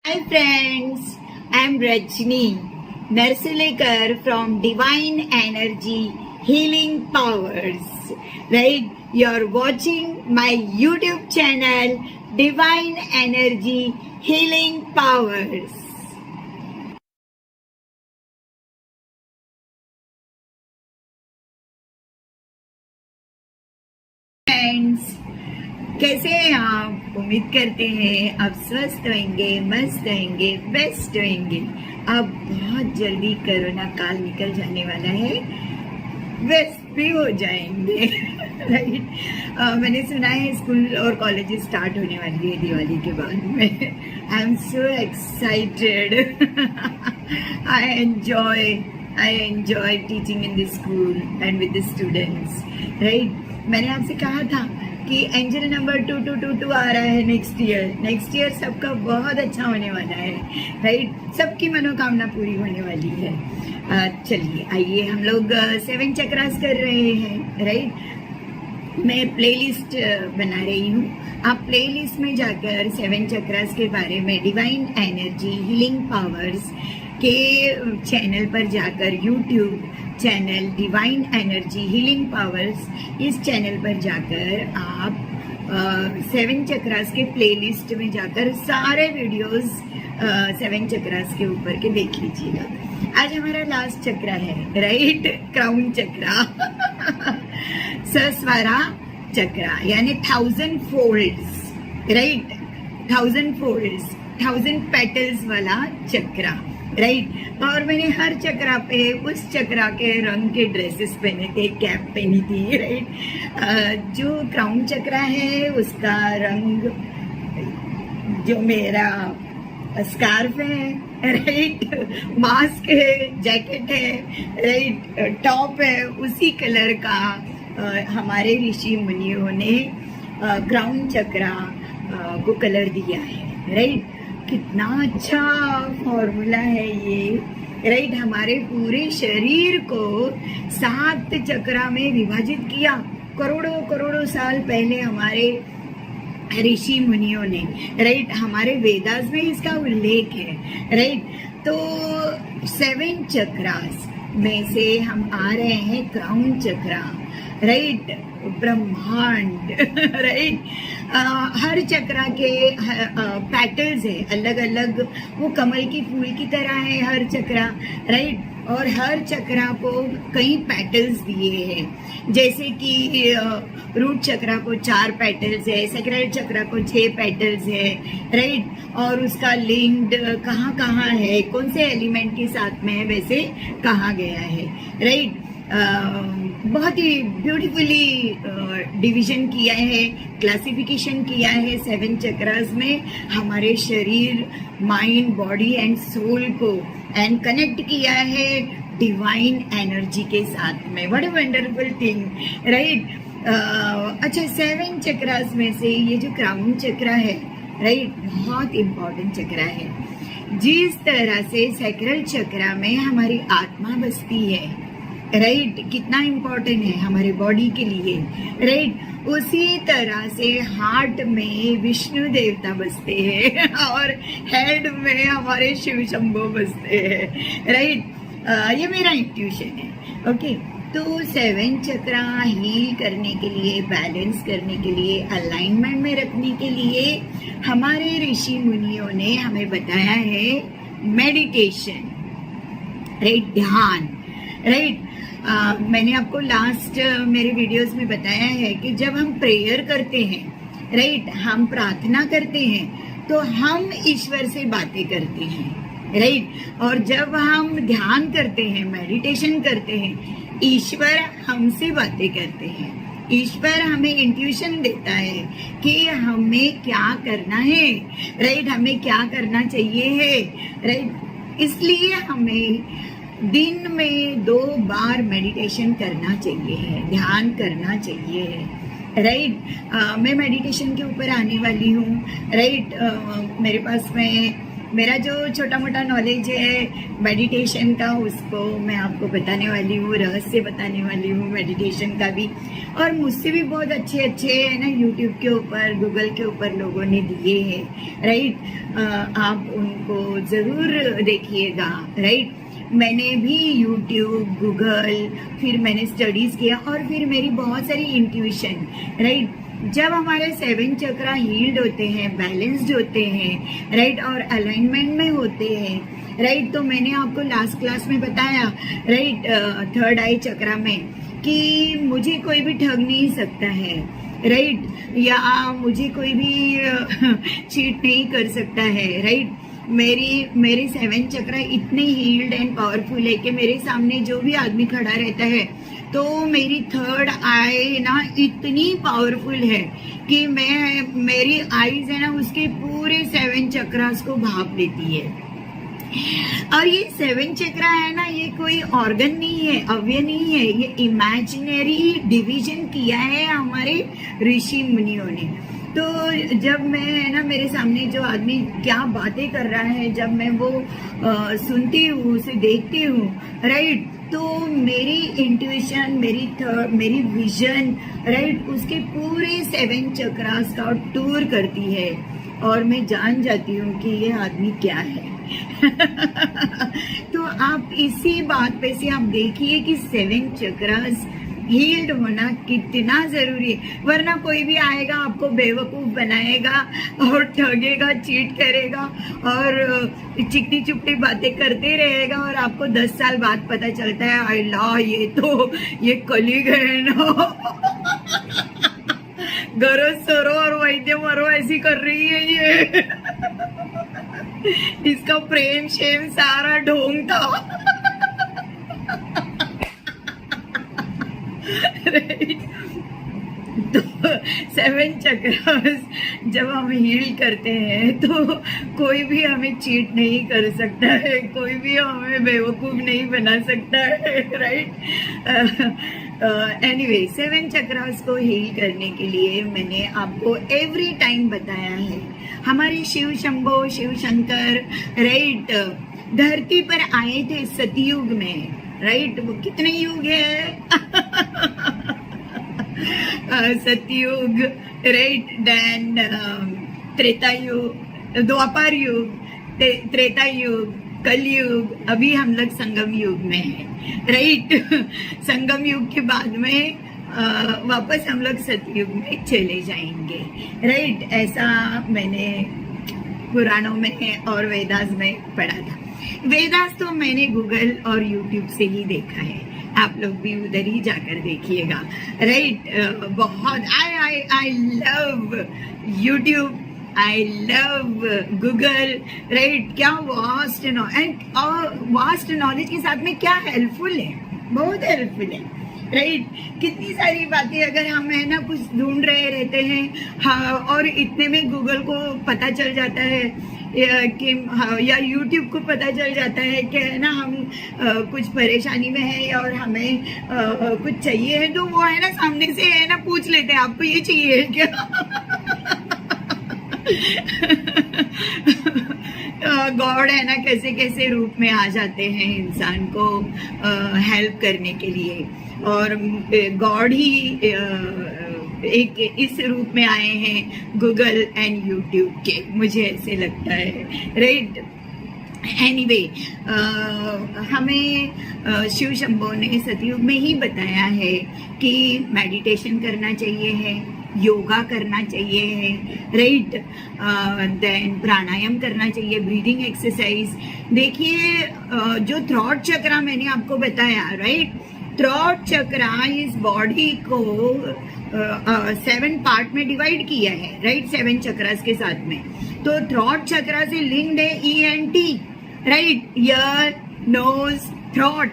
Hi friends, I'm Rajni Narsulekar from Divine Energy Healing Powers. Right? You're watching my YouTube channel Divine Energy Healing Powers. Friends, कैसे हैं आप? उम्मीद करते हैं आप स्वस्थ होंगे, मस्त होंगे, बेस्ट होंगे। अब बहुत जल्दी कोरोना काल निकल जाने वाला है, बेस्ट भी हो जाएंगे। राइट? मैंने सुना है स्कूल और कॉलेजेस स्टार्ट होने वाली है दिवाली के बाद में। I am so excited. I enjoy teaching in the school and with the students. Right? मैंने आपसे कहा था कि एंजल नंबर 2222 आ रहा है नेक्स्ट ईयर सबका बहुत अच्छा होने वाला है। राइट? सबकी मनोकामना पूरी होने वाली है। चलिए आइए हम लोग 7 चक्रास कर रहे हैं। राइट? मैं प्लेलिस्ट बना रही हूँ। आप प्लेलिस्ट में जाकर 7 चक्रास के बारे में डिवाइन एनर्जी हीलिंग पावर्स के चैनल पर जाकर YouTube channel divine energy healing powers, इस चैनल पर जाकर आप 7 चक्रास के प्लेलिस्ट में जाकर सारे वीडियोस 7 चक्रास के ऊपर के देख लीजिएगा। आज हमारा लास्ट चक्रा है, राइट? क्राउन चक्रा। सस्वारा चक्रा यानी 1000 फोल्ड्स, राइट? 1000 फोल्ड्स, 1000 पेटल्स वाला चक्रा। राइट? और मैंने हर चक्रा पे उस चक्रा के रंग के ड्रेसेस पहने थे, कैप पहनी थी। राइट? जो क्राउन चक्रा है उसका रंग, जो मेरा स्कार्फ है, राइट, मास्क है, जैकेट है, राइट, टॉप है, उसी कलर का हमारे ऋषि मुनियों ने क्राउन चक्रा को कलर दिया है। राइट? कितना अच्छा फॉर्मूला है ये। राइट? हमारे पूरे शरीर को 7 चक्रा में विभाजित किया करोड़ों करोड़ों साल पहले हमारे ऋषि मुनियों ने। राइट? हमारे वेदास में इसका उल्लेख है। राइट? तो 7 चक्रास में से हम आ रहे हैं क्राउन चक्रा। राइट? ब्रह्मांड। राइट? हर चक्रा के पैटल्स है अलग अलग, वो कमल की फूल की तरह है हर चक्रा। राइट? और हर चक्रा को कई पैटल्स दिए हैं, जैसे कि रूट चक्रा को 4 पैटल्स है, सैक्रल चक्रा को 6 पैटल्स है। राइट? और उसका लिंक्ड कहाँ कहाँ है, कौन से एलिमेंट के साथ में है, वैसे कहा गया है। राइट? बहुत ही ब्यूटीफुली डिवीजन किया है, क्लासिफिकेशन किया है 7 चक्रास में। हमारे शरीर, माइंड, बॉडी एंड सोल को एंड कनेक्ट किया है डिवाइन एनर्जी के साथ में। What a wonderful thing. Right? अच्छा, 7 चक्रास में से ये जो क्राउन चक्रा है, राइट, बहुत इम्पोर्टेंट चक्रा है। जिस तरह से सैक्रल चक्रा में हमारी आत्मा बसती है, राइट, कितना इम्पोर्टेंट है हमारे बॉडी के लिए। राइट? उसी तरह से हार्ट में विष्णु देवता बसते हैं और हेड में हमारे शिव शंभो बसते हैं। राइट? ये मेरा इंट्यूशन है। ओके? तो 7 चक्रा हील करने के लिए, बैलेंस करने के लिए, अलाइनमेंट में रखने के लिए हमारे ऋषि मुनियों ने हमें बताया है मेडिटेशन। राइट? ध्यान। राइट? मैंने आपको लास्ट मेरे वीडियोस में बताया है कि जब हम प्रेयर करते हैं, राइट, हम प्रार्थना करते हैं, तो हम ईश्वर से बातें करते हैं। राइट? और जब हम ध्यान करते हैं, मेडिटेशन करते हैं, ईश्वर हमसे बातें करते हैं। ईश्वर हमें इंट्यूशन देता है कि हमें क्या करना है। राइट? हमें क्या करना चाहिए है। राइट? इसलिए हमें दिन में 2 बार मेडिटेशन करना चाहिए है, ध्यान करना चाहिए है। राइट? मैं मेडिटेशन के ऊपर आने वाली हूँ। राइट? मेरे पास में मेरा जो छोटा मोटा नॉलेज है मेडिटेशन का, उसको मैं आपको बताने वाली हूँ, रहस्य बताने वाली हूँ मेडिटेशन का भी। और मुझसे भी बहुत अच्छे अच्छे है ना यूट्यूब के ऊपर, गूगल के ऊपर लोगों ने दिए हैं, राइट। आप उनको ज़रूर देखिएगा, राइट। मैंने भी यूट्यूब, गूगल, फिर मैंने स्टडीज़ किया और फिर मेरी बहुत सारी इंट्यूशन, राइट। जब हमारे 7 चक्रा हील्ड होते हैं, बैलेंस्ड होते हैं, राइट, और अलाइनमेंट में होते हैं, राइट, तो मैंने आपको लास्ट क्लास में बताया, राइट, थर्ड आई चक्रा में, कि मुझे कोई भी ठग नहीं सकता है, राइट, या मुझे कोई भी चीट नहीं कर सकता है, राइट। मेरे 7 चक्रा इतने हील्ड एंड पावरफुल है कि मेरे सामने जो भी आदमी खड़ा रहता है तो मेरी थर्ड आई ना इतनी पावरफुल है कि मेरी आईज है ना उसके पूरे 7 चक्रास को भाप लेती है। और ये 7 चक्रा है ना, ये कोई ऑर्गन नहीं है, अवयव नहीं है, ये इमेजिनरी डिवीजन किया है हमारे ऋषि मुनियों ने। तो जब मैं है ना, मेरे सामने जो आदमी क्या बातें कर रहा है, जब मैं वो सुनती हूँ, उसे देखती हूँ, राइट, तो मेरी इंट्यूशन, मेरी विजन, राइट, उसके पूरे 7 चक्रास का टूर करती है और मैं जान जाती हूँ कि ये आदमी क्या है। तो आप इसी बात पे से आप देखिए कि 7 चक्रास हील्ड होना कितना जरूरी है, वरना कोई भी आएगा आपको बेवकूफ बनाएगा और ठगेगा, चीट करेगा और चिकनी चुपटी बातें करते रहेगा और आपको 10 साल बाद पता चलता है अल्लाह ये कलीग है ना, गरज सरो और वैद्य मरो ऐसी कर रही है ये। इसका प्रेम शेम सारा ढोंग था। तो 7 चक्रास जब हम हील करते हैं तो कोई भी हमें चीट नहीं कर सकता है, कोई भी हमें बेवकूफ नहीं बना सकता है, राइट। एनीवे 7 चक्रास को हील करने के लिए मैंने आपको एवरी टाइम बताया है। हमारे शिव शंभो, शिव शंकर, राइट, धरती पर आए थे सतयुग में, राइट। वो कितने युग है? सतयुग, राइट, देन त्रेता युग, द्वापर युग, त्रेता युग, कलयुग, अभी हम लोग संगम युग में हैं, राइट। संगम युग के बाद में वापस हम लोग सतयुग में चले जाएंगे, राइट। ऐसा मैंने पुराणों में और वेदास में पढ़ा था। वेदास तो मैंने गूगल और यूट्यूब से ही देखा है, आप लोग भी उधर ही जाकर देखिएगा, राइट। बहुत I love YouTube, I love Google, right. क्या वास्ट वास्ट नॉलेज के साथ में क्या हेल्पफुल है, बहुत हेल्पफुल है, राइट। कितनी सारी बातें अगर हम है ना कुछ ढूंढ रहे रहते हैं, हाँ, और इतने में गूगल को पता चल जाता है कि या यूट्यूब को पता चल जाता है कि है ना हम कुछ परेशानी में है और हमें कुछ चाहिए है, तो वो है ना सामने से है ना पूछ लेते हैं आपको ये चाहिए है क्या। गॉड है ना कैसे कैसे रूप में आ जाते हैं इंसान को हेल्प करने के लिए, और गॉड ही एक इस रूप में आए हैं गूगल एंड यूट्यूब के, मुझे ऐसे लगता है, राइट। एनीवे हमें शिव शंभो ने सतयुग में ही बताया है कि मेडिटेशन करना चाहिए है, योगा करना चाहिए है, राइट, देन प्राणायाम करना चाहिए, ब्रीदिंग एक्सरसाइज। देखिए जो थ्रॉट चक्रा मैंने आपको बताया, राइट, थ्रॉट चक्रा इस बॉडी को 7 पार्ट में डिवाइड किया है, राइट, 7 चक्रास के साथ में। तो थ्रॉट चक्रा से लिंक्ड है ENT, right, ear, nose, throat,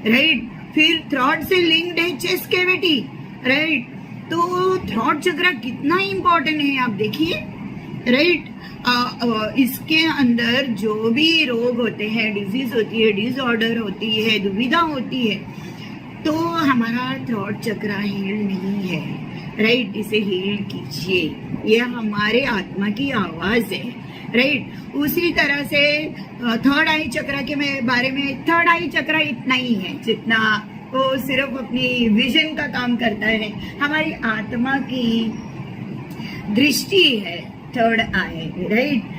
right. फिर थ्रॉट से लिंक्ड है चेस्ट कैविटी, राइट। तो थ्रॉट चक्रा कितना इंपॉर्टेंट है आप देखिए, राइट। इसके अंदर जो भी रोग होते हैं, डिजीज होती है, डिसऑर्डर होती है, दुविधा होती है, तो हमारा थ्रॉट चक्रा हील नहीं है, राइट। इसे हील कीजिए, ये हमारे आत्मा की आवाज है, राइट। उसी तरह से थर्ड आई चक्रा के बारे में, थर्ड आई चक्रा इतना ही है जितना वो सिर्फ अपनी विजन का काम करता है, हमारी आत्मा की दृष्टि है थर्ड आई, राइट।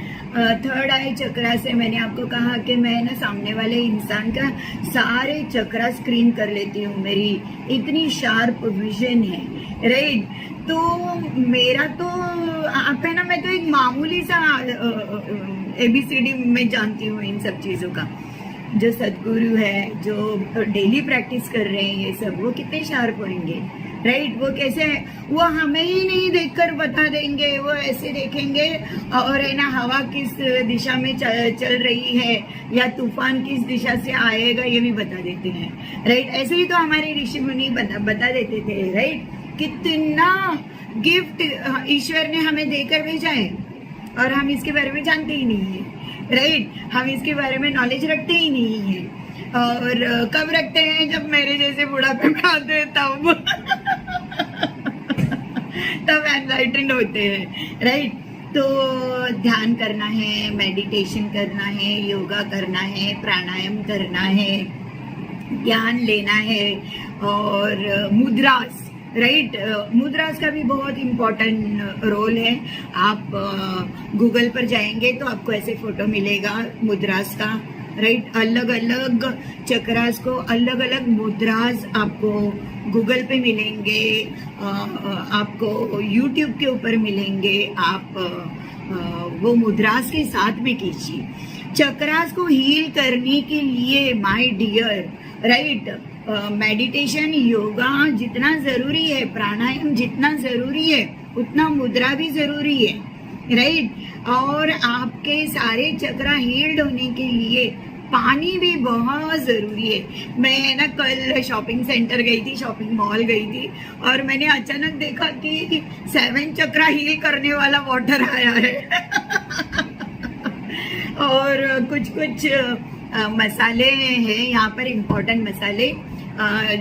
थर्ड आई चक्रा से मैंने आपको कहा कि मैं ना सामने वाले इंसान का सारे चक्रा स्क्रीन कर लेती हूँ, मेरी इतनी शार्प विजन है, राइट। तो मेरा तो आप है ना, मैं तो एक मामूली सा ABCD में जानती हूँ इन सब चीज़ों का। जो सदगुरु है, जो डेली प्रैक्टिस कर रहे हैं ये सब, वो कितने शार्प होंगे, राइट। वो कैसे, वो हमें ही नहीं देखकर बता देंगे, वो ऐसे देखेंगे और है ना हवा किस दिशा में चल रही है या तूफान किस दिशा से आएगा ये भी बता देते हैं, राइट। ऐसे ही तो हमारे ऋषि मुनि बता देते थे, राइट। कितना गिफ्ट ईश्वर ने हमें देकर भेजा है और हम इसके बारे में जानते ही नहीं है, राइट। हम इसके बारे में नॉलेज रखते ही नहीं है। और कब रखते हैं, जब मेरे जैसे बुढ़ापे में आते हैं तब एनलाइटेंड होते हैं, राइट। तो ध्यान करना है, मेडिटेशन करना है, योगा करना है, प्राणायाम करना है, ज्ञान लेना है और मुद्रास, राइट। मुद्रास का भी बहुत इम्पोर्टेंट रोल है। आप गूगल पर जाएंगे तो आपको ऐसे फोटो मिलेगा मुद्रास का, राइट। अलग अलग चक्रास को अलग अलग मुद्रास आपको गूगल पे मिलेंगे, आपको यूट्यूब के ऊपर मिलेंगे। आप वो मुद्रास के साथ में कीजिए। चक्रास को हील करने के लिए my dear, right, meditation yoga जितना जरूरी है, प्राणायाम जितना जरूरी है, उतना मुद्रा भी जरूरी है, राइट। और आपके सारे चक्रा हील्ड होने के लिए पानी भी बहुत जरूरी है। मैं ना कल शॉपिंग सेंटर गई थी, शॉपिंग मॉल गई थी और मैंने अचानक देखा कि 7 चक्रा हील करने वाला वाटर आया है और कुछ कुछ मसाले हैं यहाँ पर, इम्पोर्टेंट मसाले,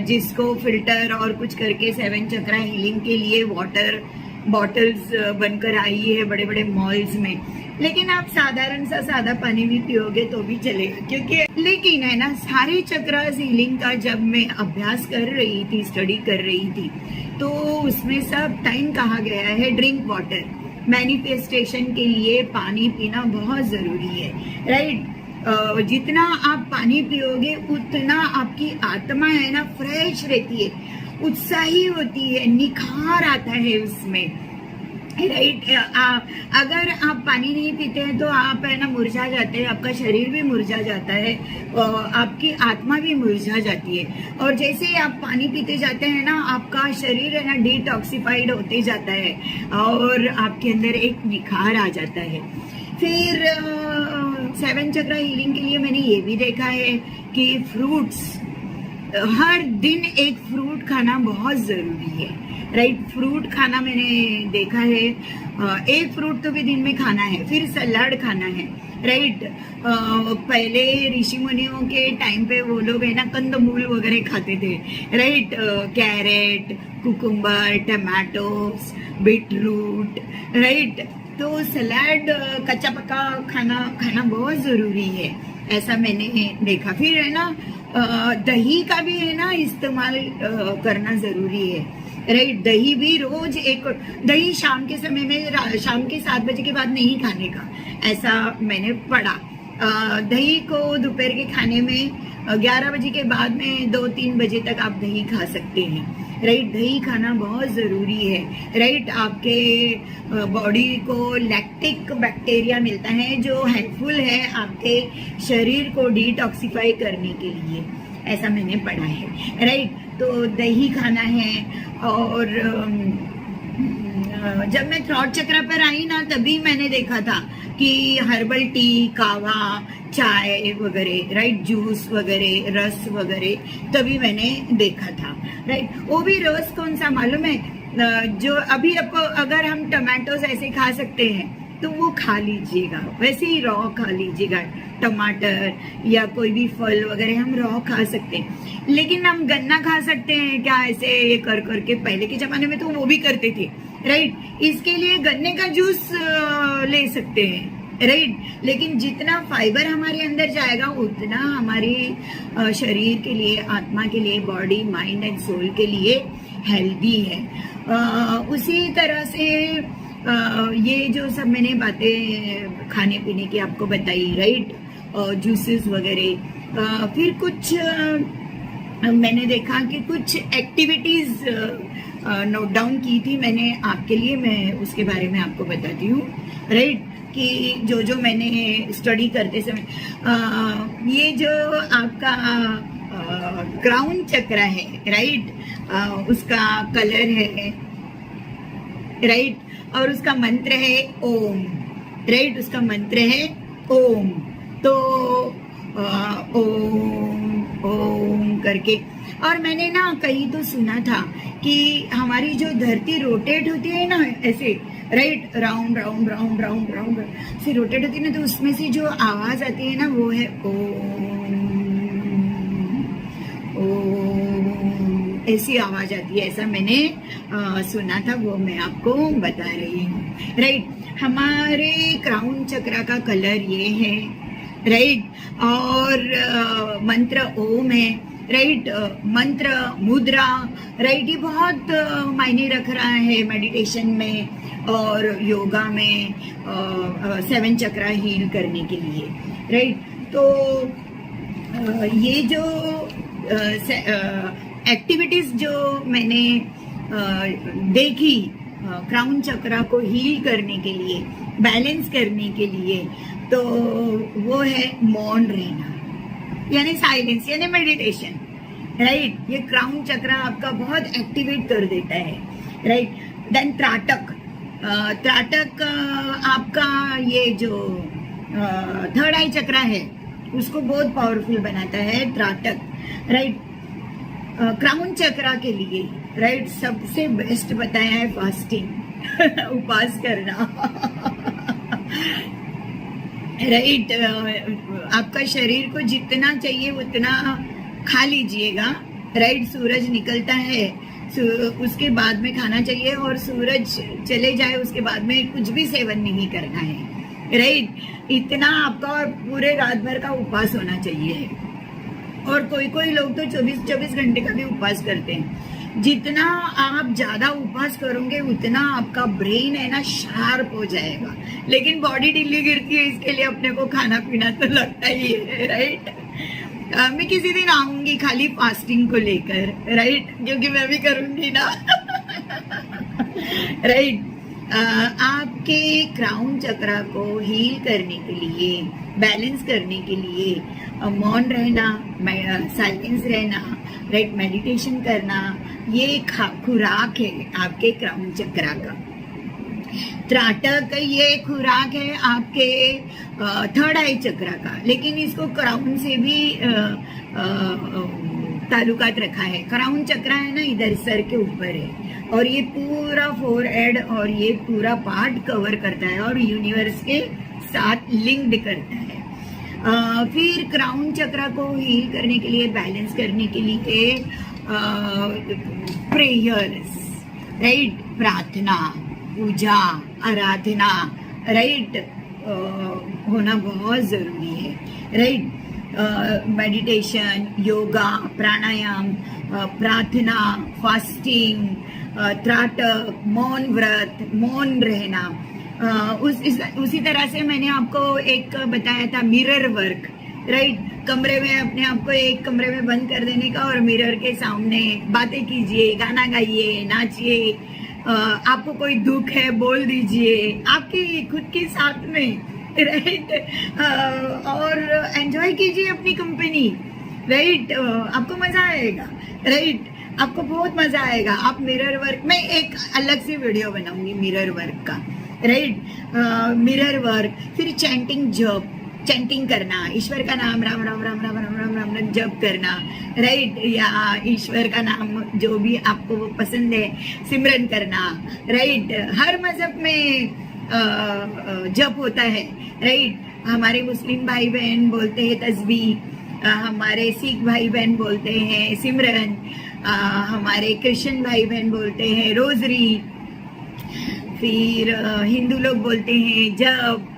जिसको फिल्टर और कुछ करके 7 चक्रा हीलिंग के लिए वाटर बॉटल्स बनकर आई है बड़े बड़े मॉल्स में। लेकिन आप साधारण सा सादा पानी भी पियोगे तो भी चलेगा, क्योंकि लेकिन है ना सारे चक्रास हीलिंग का जब मैं अभ्यास कर रही थी, स्टडी कर रही थी, तो उसमें सब टाइम कहा गया है ड्रिंक वाटर। मैनिफेस्टेशन के लिए पानी पीना बहुत जरूरी है, राइट। जितना आप पानी पियोगे उतना आपकी आत्मा है ना फ्रेश रहती है, उत्साही होती है, निखार आता है उसमें, राइट। अगर आप पानी नहीं पीते हैं तो आप है ना मुरझा जाते हैं, आपका शरीर भी मुरझा जाता है, आपकी आत्मा भी मुरझा जाती है। और जैसे ही आप पानी पीते जाते हैं ना, आपका शरीर है ना डिटॉक्सिफाइड होते जाता है और आपके अंदर एक निखार आ जाता है। फिर 7 चक्रा हीलिंग के लिए मैंने ये भी देखा है कि फ्रूट्स, हर दिन एक फ्रूट खाना बहुत जरूरी है, राइट। फ्रूट खाना मैंने देखा है, एक फ्रूट तो भी दिन में खाना है, फिर सलाद खाना है, राइट। पहले ऋषि मुनियों के टाइम पे वो लोग है ना कंदमूल वगैरह खाते थे, right. Carrot, cucumber, tomatoes, beetroot, right. तो सलाद, कच्चा पक्का खाना बहुत जरूरी है, ऐसा मैंने देखा। फिर है ना दही का भी है ना इस्तेमाल करना जरूरी है, राइट। दही भी रोज एक, दही शाम के समय में, शाम के 7 बजे के बाद नहीं खाने का, ऐसा मैंने पढ़ा। दही को दोपहर के खाने में 11 बजे के बाद में 2-3 बजे तक आप दही खा सकते हैं, राइट। दही खाना बहुत ज़रूरी है, राइट। आपके बॉडी को लैक्टिक बैक्टीरिया मिलता है जो हेल्पफुल है आपके शरीर को डिटॉक्सिफाई करने के लिए, ऐसा मैंने पढ़ा है, राइट। तो दही खाना है। और जब मैं थ्रॉट चक्रा पर आई ना, तभी मैंने देखा था कि हर्बल टी, कावा, चाय वगैरह, राइट, जूस वगैरह, रस वगैरह, तभी मैंने देखा था, राइट। वो भी रस कौन सा मालूम है, जो अभी अगर हम टमाटोस ऐसे खा सकते हैं तो वो खा लीजिएगा, वैसे ही रॉ खा लीजिएगा। टमाटर या कोई भी फल वगैरह हम रॉ खा सकते हैं, लेकिन हम गन्ना खा सकते हैं क्या ऐसे ये कर करके? पहले के जमाने में तो वो भी करते थे, राइट। इसके लिए गन्ने का जूस ले सकते हैं, राइट। लेकिन जितना फाइबर हमारे अंदर जाएगा उतना हमारे शरीर के लिए, आत्मा के लिए, बॉडी, माइंड एंड सोल के लिए हेल्दी है। उसी तरह से ये जो सब मैंने बातें खाने पीने की आपको बताई, राइट, जूसेस वगैरह, फिर कुछ मैंने देखा कि कुछ एक्टिविटीज नोट डाउन की थी मैंने आपके लिए, मैं उसके बारे में आपको बताती हूँ, राइट, कि जो मैंने स्टडी करते समय ये जो आपका क्राउन चक्र है, राइट, उसका कलर है, राइट, और उसका मंत्र है ओम, राइट, उसका मंत्र है ओम। तो ओम ओम करके, और मैंने ना कहीं तो सुना था कि हमारी जो धरती रोटेट होती है ना ऐसे, right, round round round round round से रोटेट होती है ना, तो उसमें से जो आवाज आती है ना वो है ओम ओम, ऐसी आवाज आती है, ऐसा मैंने सुना था, वो मैं आपको बता रही हूँ, राइट। हमारे क्राउन चक्र का कलर ये है, राइट, और मंत्र ओम है, राइट, मंत्र, मुद्रा, राइट, ये बहुत मायने रख रहा है मेडिटेशन में और योगा में, 7 चक्रा हील करने के लिए, राइट। तो ये जो एक्टिविटीज जो मैंने देखी क्राउन चक्रा को हील करने के लिए, बैलेंस करने के लिए, तो वो है मौन रहना, यानी साइलेंस, यानी मेडिटेशन, राइट। ये क्राउन चक्र आपका बहुत एक्टिवेट कर देता है, राइट। देन त्राटक, त्राटक आपका ये जो थर्ड आई चक्र है उसको बहुत पावरफुल बनाता है त्राटक, राइट। क्राउन चक्र के लिए, राइट, सबसे बेस्ट बताया है फास्टिंग, उपवास करना, राइट। आपका शरीर को जितना चाहिए उतना खा लीजिएगा, राइट। सूरज निकलता है उसके बाद में खाना चाहिए, और सूरज चले जाए उसके बाद में कुछ भी सेवन नहीं करना है, राइट। इतना आपका पूरे रात भर का उपवास होना चाहिए, और कोई लोग तो 24 घंटे का भी उपवास करते हैं। जितना आप ज्यादा उपवास करोगे उतना आपका ब्रेन है ना शार्प हो जाएगा, लेकिन बॉडी ढीली गिरती है, इसके लिए अपने को खाना पीना तो लगता ही है, राइट। मैं किसी दिन आऊंगी खाली फास्टिंग को लेकर, राइट, क्योंकि मैं भी करूंगी ना, राइट। आपके क्राउन चक्र को हील करने के लिए, बैलेंस करने के लिए मौन रहना, साइलेंस रहना, राइट, मेडिटेशन करना, ये खुराक है आपके क्राउन चक्र का। त्राटक ये खुराक है आपके थर्ड आई चक्र का, लेकिन इसको क्राउन से भी ताल्लुकात रखा है। क्राउन चक्र है ना इधर सर के ऊपर है, और ये पूरा फोरहेड और ये पूरा पार्ट कवर करता है और यूनिवर्स के साथ लिंक्ड करता है। फिर क्राउन चक्र को हील करने के लिए, बैलेंस करने के लिए प्रेयर्स, राइट, प्रार्थना, पूजा, आराधना, राइट, होना बहुत जरूरी है, राइट। मेडिटेशन, योगा, प्राणायाम, प्रार्थना, फास्टिंग, त्राटक, मौन व्रत, मौन रहना। उसी तरह से मैंने आपको एक बताया था मिरर वर्क, राइट। कमरे में अपने आप को एक कमरे में बंद कर देने का और मिरर के सामने बातें कीजिए, गाना गाइए, नाचिए, आपको कोई दुख है बोल दीजिए आपकी खुद के साथ में, राइट, और एंजॉय कीजिए अपनी कंपनी, राइट। आपको मजा आएगा, राइट, आपको बहुत मजा आएगा। आप मिरर वर्क में एक अलग से वीडियो बनाऊंगी मिरर वर्क का, राइट। मिरर वर्क, फिर चैंटिंग, जप, चैंटिंग करना, ईश्वर का नाम राम राम राम राम राम राम राम राम जप करना, राइट, या ईश्वर का नाम जो भी आपको वो पसंद है सिमरन करना, राइट। हर मजहब में जप होता है, राइट। हमारे मुस्लिम भाई बहन बोलते हैं तस्बीह, हमारे सिख भाई बहन बोलते हैं सिमरन, हमारे क्रिश्चियन भाई बहन बोलते हैं रोजरी, फिर हिंदू लोग बोलते हैं जप,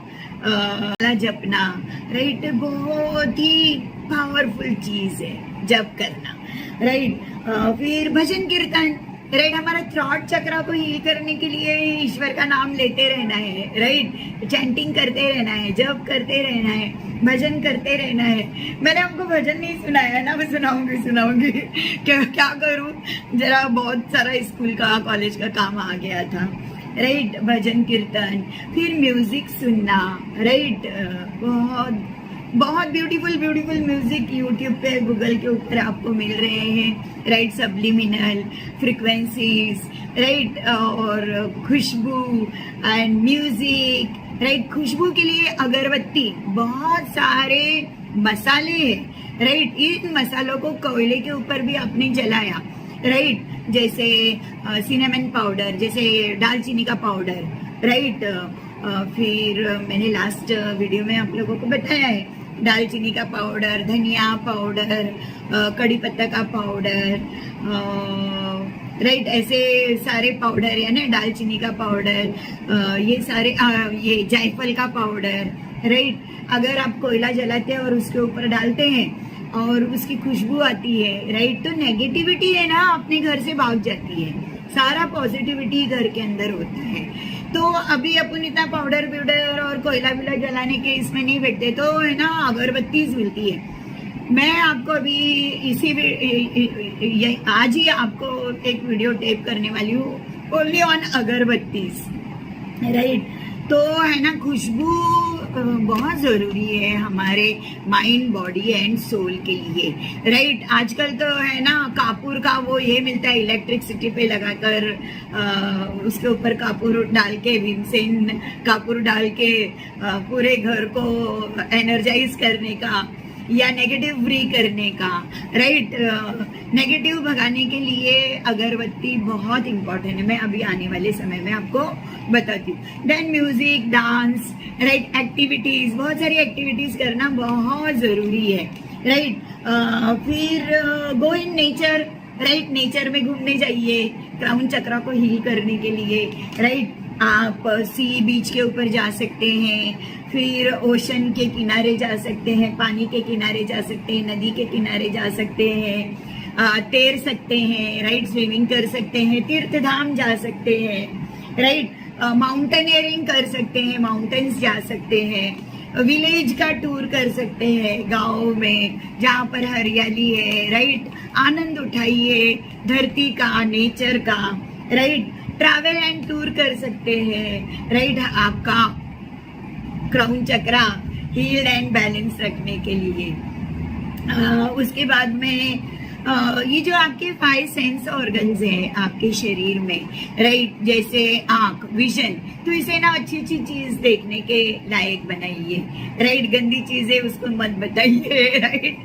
जपना, राइट, बहुत ही पावरफुल चीज है जप करना, राइट। फिर भजन कीर्तन, राइट, हमारा थ्रॉट चक्रा को हील करने के लिए ईश्वर का नाम लेते रहना है, राइट, चैंटिंग करते रहना है, जप करते रहना है, भजन करते रहना है। मैंने आपको भजन नहीं सुनाया ना, मैं सुनाऊंगी क्या करूं, जरा बहुत सारा स्कूल का कॉलेज का काम आ गया था, राइट। भजन कीर्तन, फिर म्यूजिक सुनना, राइट, बहुत ब्यूटीफुल म्यूजिक यूट्यूब पे, गूगल के ऊपर आपको मिल रहे हैं, राइट, सब्लिमिनल फ्रीक्वेंसीज, राइट, और खुशबू एंड म्यूजिक, राइट। खुशबू के लिए अगरबत्ती, बहुत सारे मसाले हैं, राइट, इन मसालों को कोयले के ऊपर भी आपने जलाया, राइट, जैसे सिनेमन पाउडर, जैसे दालचीनी का पाउडर, राइट। फिर मैंने लास्ट वीडियो में आप लोगों को बताया है, दालचीनी का पाउडर, धनिया पाउडर, कड़ी पत्ता का पाउडर, राइट, ऐसे सारे पाउडर है ना, दालचीनी का पाउडर, ये सारे, ये जायफल का पाउडर, राइट। अगर आप कोयला जलाते हैं और उसके ऊपर डालते हैं और उसकी खुशबू आती है, राइट, तो नेगेटिविटी है ना अपने घर से भाग जाती है, सारा पॉजिटिविटी घर के अंदर होता है। तो अभी अपन इतना पाउडर और कोयला जलाने के इसमें नहीं बैठते, तो है ना अगरबत्ती मिलती है। मैं आपको अभी आज ही आपको एक वीडियो टेप करने वाली हूँ ओनली ऑन अगरबत्तीज, राइट। तो है ना, खुशबू बहुत जरूरी है हमारे माइंड, बॉडी एंड सोल के लिए, राइट। आजकल तो है ना कापूर का वो ये मिलता है, इलेक्ट्रिसिटी पे लगाकर उसके ऊपर कापूर डाल के, भीमसेन कापूर डाल के पूरे घर को एनर्जाइज करने का या नेगेटिव फ्री करने का, राइट। नेगेटिव भगाने के लिए अगरबत्ती बहुत इंपॉर्टेंट है, मैं अभी आने वाले समय में आपको बताती हूँ। Then music, dance, right, activities, बहुत सारी एक्टिविटीज करना बहुत जरूरी है, राइट। फिर go in nature, right, nature में घूमने जाइए क्राउन चक्रा को हील करने के लिए, राइट। आप सी बीच के ऊपर जा सकते हैं, फिर ओशन के किनारे जा सकते हैं, पानी के किनारे जा सकते हैं, नदी के किनारे जा सकते हैं, तैर सकते हैं, राइट, स्विमिंग कर सकते हैं, तीर्थ धाम जा सकते हैं, राइट, माउंटेनियरिंग कर सकते हैं, माउंटेन्स जा सकते हैं, विलेज का टूर कर सकते हैं, गाँव में जहाँ पर हरियाली है, राइट। आनंद उठाइए धरती का, नेचर का, राइट। ट्रैवल एंड टूर कर सकते हैं, राइट, आपका crown chakra healed and balance रखने के लिए। उसके बाद में ये जो आपके 5 सेंस ऑर्गन्स हैं आपके शरीर में, राइट, जैसे आंख, विजन, तो इसे ना अच्छी चीज देखने के लायक बनाइए, राइट। गंदी चीजें उसको मत बताइए, राइट।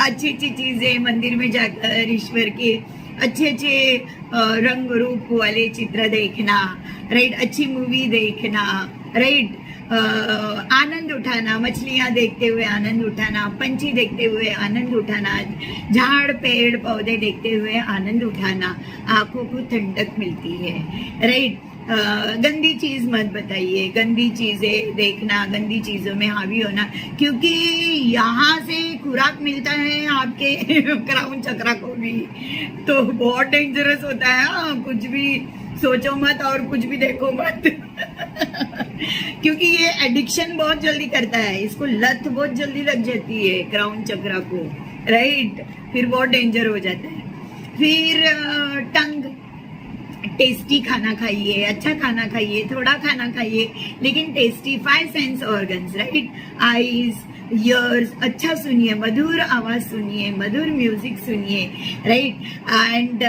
अच्छी चीजें, मंदिर में जाकर ईश्वर के अच्छे रंग रूप वाले चित्र देखना, राइट, अच्छी मूवी देखना, राइट, आनंद उठाना, मछलियां देखते हुए आनंद उठाना, पंछी देखते हुए आनंद उठाना, झाड़ पेड़ पौधे देखते हुए आनंद उठाना, आंखों को ठंडक मिलती है, राइट। गंदी चीज मत बताइए, गंदी चीजें देखना, गंदी चीजों में हावी होना, क्योंकि यहाँ से खुराक मिलता है आपके क्राउन चक्रा को भी, तो बहुत डेंजरस होता है। कुछ भी सोचो मत और कुछ भी देखो मत क्योंकि ये एडिक्शन बहुत जल्दी करता है, इसको लत बहुत जल्दी लग जाती है क्राउन चक्रा को, राइट, फिर बहुत डेंजर हो जाता है। फिर टंग, टेस्टी खाना खाइए, अच्छा खाना खाइए, थोड़ा खाना खाइए, लेकिन tasty. 5 sense organs, right, eyes, years, अच्छा सुनिए, मधुर आवाज सुनिए, मधुर म्यूजिक सुनिए, राइट। एंड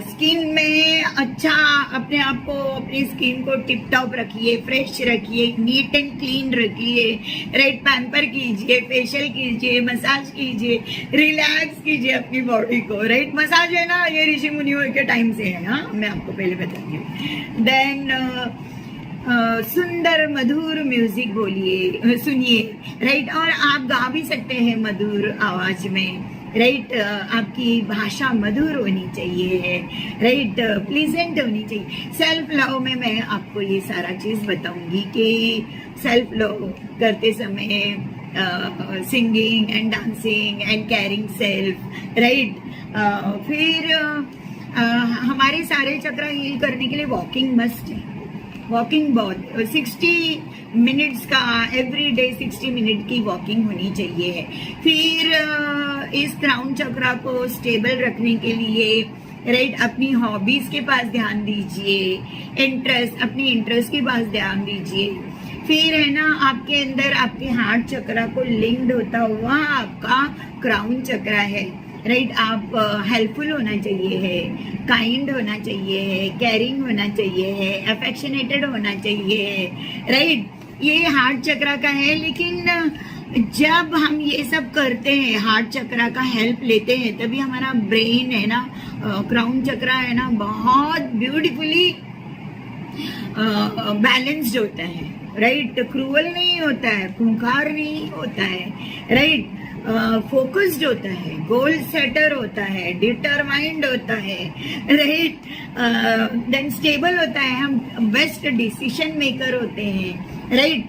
स्किन में अच्छा अपने आप को, अपनी स्किन को टिप टॉप रखिए, फ्रेश रखिए, नीट एंड क्लीन रखिए, राइट। पैम्पर कीजिए, फेशियल कीजिए, मसाज कीजिए, रिलैक्स कीजिए अपनी बॉडी को, राइट। मसाज है ना, ये ऋषि मुनियों के टाइम से है, हाँ, मैं आपको पहले बताती हूँ। देन सुंदर मधुर म्यूजिक बोलिए, सुनिए, राइट। और आप गा भी सकते हैं मधुर आवाज में, राइट, आपकी भाषा मधुर होनी चाहिए, राइट, प्लीजेंट होनी चाहिए। सेल्फ लव में मैं आपको ये सारा चीज़ बताऊंगी कि सेल्फ लव करते समय singing and dancing and carrying self, right. फिर हमारे सारे चक्र हील करने के लिए वॉकिंग मस्ट है। वॉकिंग बहुत 60 मिनट्स का एवरी डे 60 मिनट की वॉकिंग होनी चाहिए। फिर इस क्राउन चक्रा को स्टेबल रखने के लिए राइट अपनी हॉबीज के पास ध्यान दीजिए, अपनी इंटरेस्ट के पास ध्यान दीजिए। फिर है ना आपके अंदर आपके हार्ट चक्रा को लिंक्ड होता हुआ आपका क्राउन चक्रा है, राइट। आप हेल्पफुल होना चाहिए है, काइंड होना चाहिए है, केयरिंग होना चाहिए है, अफेक्शनेटेड होना चाहिए है, राइट। ये हार्ट चक्रा का है। लेकिन जब हम ये सब करते हैं, हार्ट चक्रा का हेल्प लेते हैं, तभी हमारा ब्रेन है ना, क्राउन चक्रा है ना, बहुत ब्यूटीफुली बैलेंस्ड होता है, राइट। क्रूअल नहीं होता है, खूंखार नहीं होता है, राइट। फोकस्ड होता है, गोल सेटर होता है, डिटरमाइंड होता है, राइट। देन स्टेबल होता है, हम बेस्ट डिसीजन मेकर होते हैं, राइट।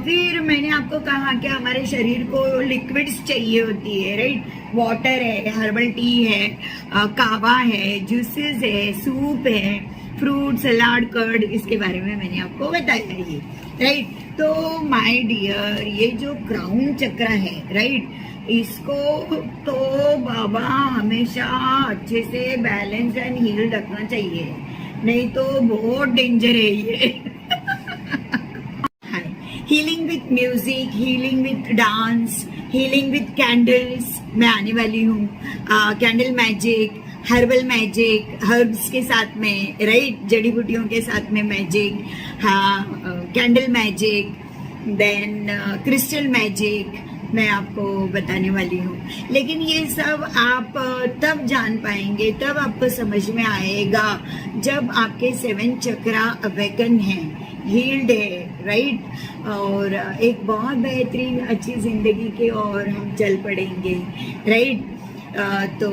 फिर मैंने आपको कहा कि हमारे शरीर को लिक्विड्स चाहिए होती है, राइट। वाटर है, हर्बल टी है, कावा है, जूसेस है, सूप है, फ्रूट सलाद कर्ड, इसके बारे में मैंने आपको बताया ये, राइट। तो माय डियर, ये जो क्राउन चक्र है, राइट, इसको तो बाबा हमेशा अच्छे से बैलेंस एंड हील रखना चाहिए, नहीं तो बहुत डेंजर है ये। Healing with music, healing with dance, healing with candles मैं आने वाली हूँ। Candle magic, herbal magic, herbs के साथ में, राइट, जड़ी बूटियों के साथ में मैजिक, हाँ, candle magic, then crystal magic मैं आपको बताने वाली हूँ। लेकिन ये सब आप तब जान पाएंगे, तब आपको समझ में आएगा जब आपके 7 चक्रा अवेकन है, हील्ड है, राइट। और एक बहुत बेहतरीन अच्छी जिंदगी के और हम चल पड़ेंगे, राइट। तो